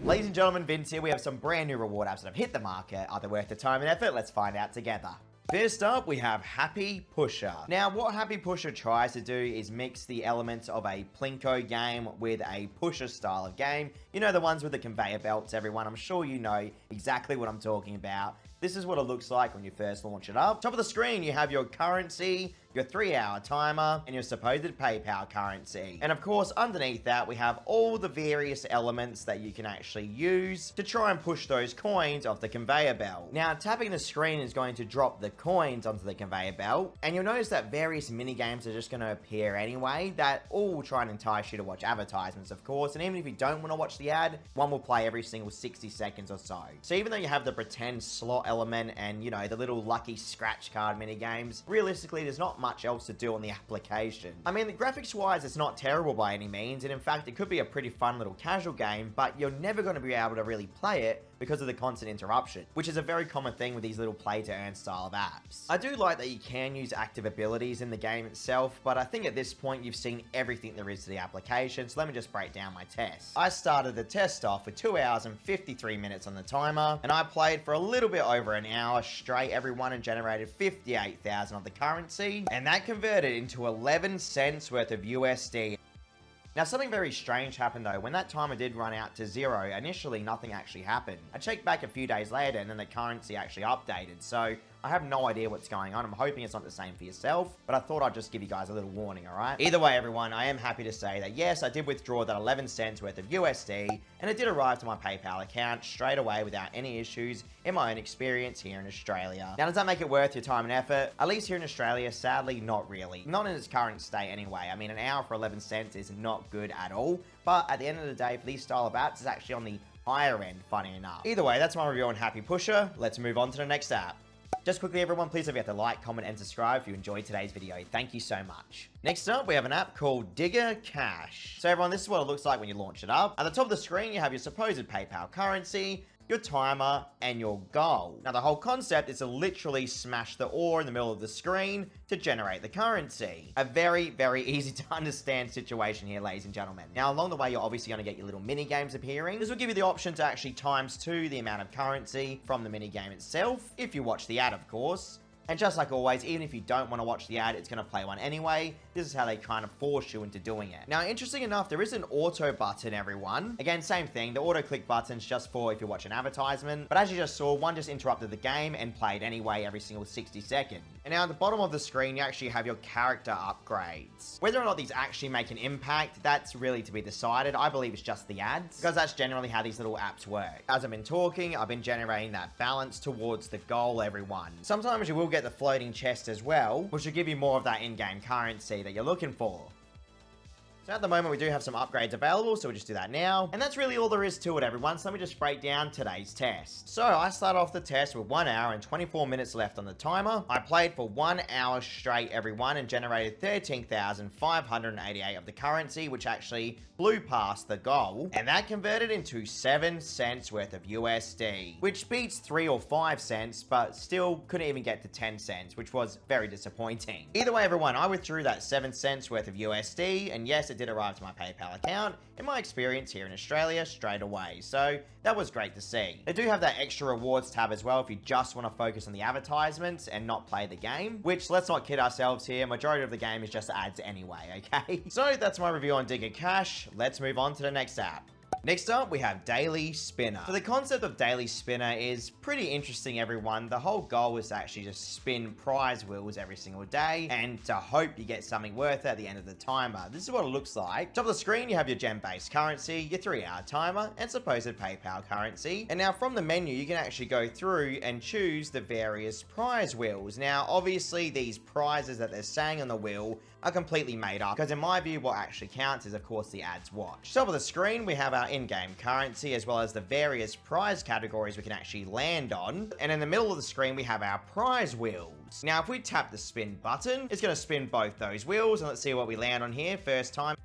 Ladies and gentlemen, Vince here. We have some brand new reward apps that have hit the market. Are they worth the time and effort? Let's find out together. First up, we have Happy Pusher. Now, what Happy Pusher tries to do is mix the elements of a Plinko game with a pusher style of game. You know, the ones with the conveyor belts, everyone. I'm sure you know exactly what I'm talking about. This is what it looks like when you first launch it up. Top of the screen, you have your currency, your 3-hour timer, and your supposed PayPal currency. And of course, underneath that, we have all the various elements that you can actually use to try and push those coins off the conveyor belt. Now, tapping the screen is going to drop the coins onto the conveyor belt, and you'll notice that various mini games are just going to appear anyway, that all will try and entice you to watch advertisements, of course, and even if you don't want to watch the ad, one will play every single 60 seconds or so. So even though you have the pretend slot element and, you know, the little lucky scratch card mini games, realistically, there's not much else to do on the application. I mean, the graphics wise, it's not terrible by any means, and in fact, it could be a pretty fun little casual game, but you're never going to be able to really play it because of the constant interruption, which is a very common thing with these little play to earn style of apps. I do like that you can use active abilities in the game itself, but I think at this point you've seen everything there is to the application, so let me just break down my test. I started the test off with 2 hours and 53 minutes on the timer, and I played for a little bit over an hour straight, everyone, and generated 58,000 of the currency, and that converted into 11 cents worth of USD. Now, something very strange happened though. When that timer did run out to 0, initially nothing actually happened. I checked back a few days later and then the currency actually updated. So I have no idea what's going on. I'm hoping it's not the same for yourself, but I thought I'd just give you guys a little warning, all right? Either way, everyone, I am happy to say that yes, I did withdraw that 11 cents worth of USD, and it did arrive to my PayPal account straight away without any issues in my own experience here in Australia. Now, does that make it worth your time and effort? At least here in Australia, sadly, not really. Not in its current state anyway. I mean, an hour for 11 cents is not good at all, but at the end of the day, for these style of apps, it's actually on the higher end, funny enough. Either way, that's my review on Happy Pusher. Let's move on to the next app. Just quickly, everyone, please don't forget to like, comment, and subscribe if you enjoyed today's video. Thank you so much. Next up, we have an app called Digger Cash. So everyone, this is what it looks like when you launch it up. At the top of the screen, you have your supposed PayPal currency, your timer, and your goal. Now, the whole concept is to literally smash the ore in the middle of the screen to generate the currency. A very, very easy to understand situation here, ladies and gentlemen. Now, along the way, you're obviously going to get your little mini games appearing. This will give you the option to actually ×2 the amount of currency from the mini game itself, if you watch the ad, of course. And just like always, even if you don't want to watch the ad, it's going to play one anyway. This is how they kind of force you into doing it. Now, interesting enough, there is an auto button, everyone. Again, same thing. The auto click button's just for if you watch an advertisement. But as you just saw, one just interrupted the game and played anyway every single 60 seconds. And now at the bottom of the screen, you actually have your character upgrades. Whether or not these actually make an impact, that's really to be decided. I believe it's just the ads, because that's generally how these little apps work. As I've been talking, I've been generating that balance towards the goal, everyone. Sometimes you will get the floating chest as well, which will give you more of that in-game currency that you're looking for. So at the moment, we do have some upgrades available, so we'll just do that now. And that's really all there is to it, everyone. So let me just break down today's test. So I started off the test with 1 hour and 24 minutes left on the timer. I played for 1 hour straight, everyone, and generated 13,588 of the currency, which actually blew past the goal. And that converted into 7 cents worth of USD, which beats 3 or 5 cents, but still couldn't even get to 10 cents, which was very disappointing. Either way, everyone, I withdrew that 7 cents worth of USD, and yes, it did arrive to my PayPal account in my experience here in Australia straight away. So that was great to see. They do have that extra rewards tab as well if you just want to focus on the advertisements and not play the game, which, let's not kid ourselves here, majority of the game is just ads anyway, okay? So that's my review on Digger Cash. Let's move on to the next app. Next up, we have Daily Spinner. So the concept of Daily Spinner is pretty interesting, everyone. The whole goal is to actually just spin prize wheels every single day and to hope you get something worth it at the end of the timer. This is what it looks like. Top of the screen, you have your gem-based currency, your 3-hour timer, and supposed PayPal currency. And now from the menu, you can actually go through and choose the various prize wheels. Now, obviously, these prizes that they're saying on the wheel are completely made up, because in my view, what actually counts is, of course, the ads watched. Top of the screen, we have our in-game currency, as well as the various prize categories we can actually land on. And in the middle of the screen, we have our prize wheels. Now, if we tap the spin button, it's going to spin both those wheels, and let's see what we land on here first time.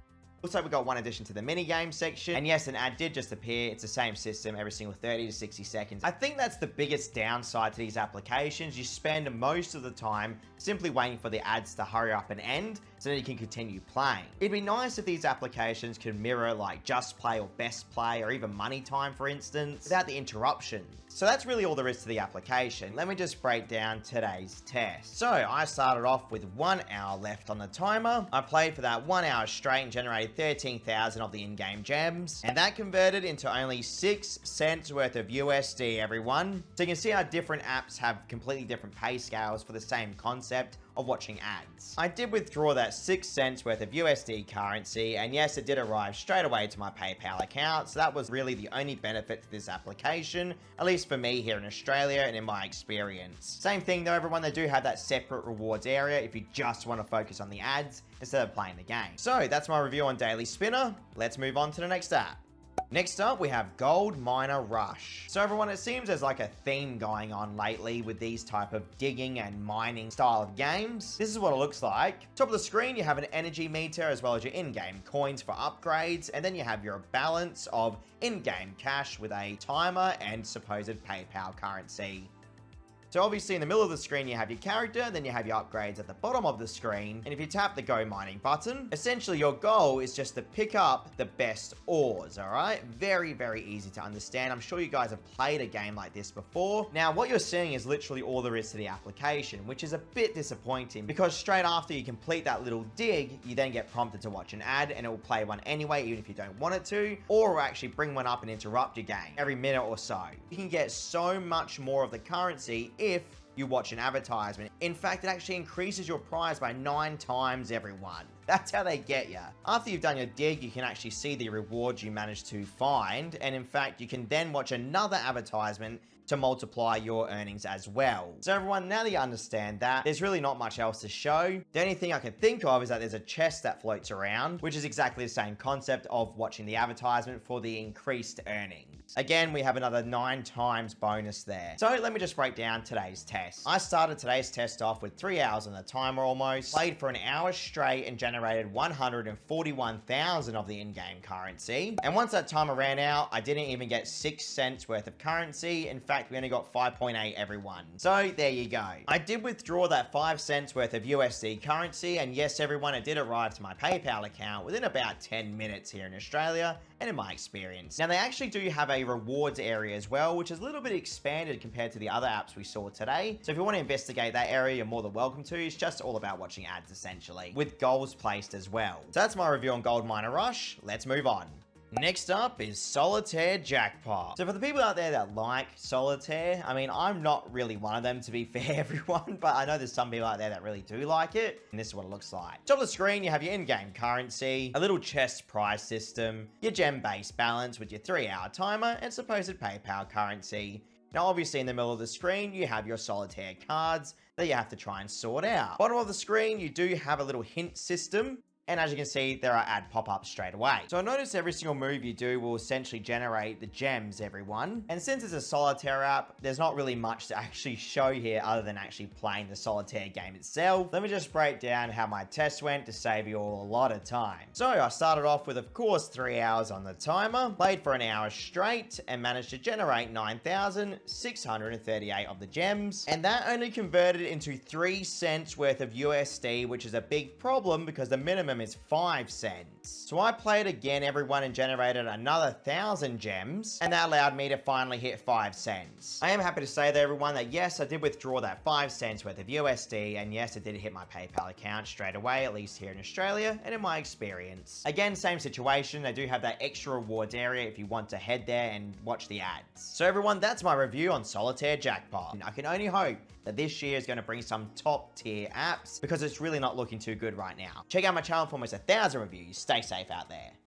Looks like we got one addition to the minigame section. And yes, an ad did just appear. It's the same system every single 30 to 60 seconds. I think that's the biggest downside to these applications. You spend most of the time simply waiting for the ads to hurry up and end. so that you can continue playing. It'd be nice if these applications could mirror like Just Play or Best Play or even Money Time, for instance, without the interruptions. So that's really all there is to the application. Let me just break down today's test. So I started off with 1 hour left on the timer. I played for that 1 hour straight and generated 13,000 of the in-game gems. And that converted into only 6 cents worth of USD, everyone. So you can see how different apps have completely different pay scales for the same concept of watching ads. I did withdraw that 6 cents worth of USD currency, and yes, it did arrive straight away to my PayPal account, so that was really the only benefit to this application, at least for me here in Australia and in my experience. Same thing though, everyone, they do have that separate rewards area if you just want to focus on the ads instead of playing the game. So that's my review on Daily Spinner. Let's move on to the next app. Next up, we have Gold Miner Rush. So everyone, it seems there's like a theme going on lately with these type of digging and mining style of games. This is what it looks like. Top of the screen, you have an energy meter as well as your in-game coins for upgrades, and then you have your balance of in-game cash with a timer and supposed PayPal currency. So obviously in the middle of the screen, you have your character, then you have your upgrades at the bottom of the screen. And if you tap the Go Mining button, essentially your goal is just to pick up the best ores, all right? Very, very easy to understand. I'm sure you guys have played a game like this before. Now, what you're seeing is literally all there is to the application, which is a bit disappointing because straight after you complete that little dig, you then get prompted to watch an ad and it will play one anyway, even if you don't want it to, or it will actually bring one up and interrupt your game every minute or so. You can get so much more of the currency if you watch an advertisement. In fact, it actually increases your prize by 9 times, everyone. That's how they get you. After you've done your dig, you can actually see the rewards you managed to find. And in fact, you can then watch another advertisement to multiply your earnings as well. So everyone, now that you understand that, there's really not much else to show. The only thing I can think of is that there's a chest that floats around, which is exactly the same concept of watching the advertisement for the increased earnings. Again, we have another 9 times bonus there. So let me just break down today's test. I started today's test off with 3 hours on the timer almost, played for an hour straight and generated 141,000 of the in-game currency. And once that timer ran out, I didn't even get 6 cents worth of currency. In fact, we only got 5.8, everyone. So there you go. I did withdraw that 5 cents worth of USD currency, and yes, everyone, it did arrive to my PayPal account within about 10 minutes here in Australia and in my experience. Now, they actually do have a rewards area as well, which is a little bit expanded compared to the other apps we saw today. So if you want to investigate that area, you're more than welcome to. It's just all about watching ads, essentially, with goals placed as well. So that's my review on Gold Miner Rush. Let's move on. Next up is Solitaire Jackpot. So for the people out there that like Solitaire, I mean, I'm not really one of them, to be fair, everyone, but I know there's some people out there that really do like it, and this is what it looks like. Top of the screen, you have your in-game currency, a little chest prize system, your gem-based balance with your 3-hour timer, and supposed PayPal currency. Now, obviously, in the middle of the screen, you have your Solitaire cards that you have to try and sort out. Bottom of the screen, you do have a little hint system. And as you can see, there are ad pop-ups straight away. So I notice every single move you do will essentially generate the gems, everyone. And since it's a Solitaire app, there's not really much to actually show here other than actually playing the Solitaire game itself. Let me just break down how my test went to save you all a lot of time. So I started off with, of course, 3 hours on the timer, played for an hour straight, and managed to generate 9,638 of the gems. And that only converted into 3 cents worth of USD, which is a big problem because the minimum is 5 cents. So I played again, everyone, and generated another 1,000 gems, and that allowed me to finally hit 5 cents. I am happy to say, though, everyone, that yes, I did withdraw that 5 cents worth of USD, and yes, it did hit my PayPal account straight away, at least here in Australia, and in my experience. Again, same situation. They do have that extra rewards area if you want to head there and watch the ads. So everyone, that's my review on Solitaire Jackpot. I can only hope that this year is going to bring some top tier apps because it's really not looking too good right now. Check out my channel for almost 1,000 reviews. Stay safe out there.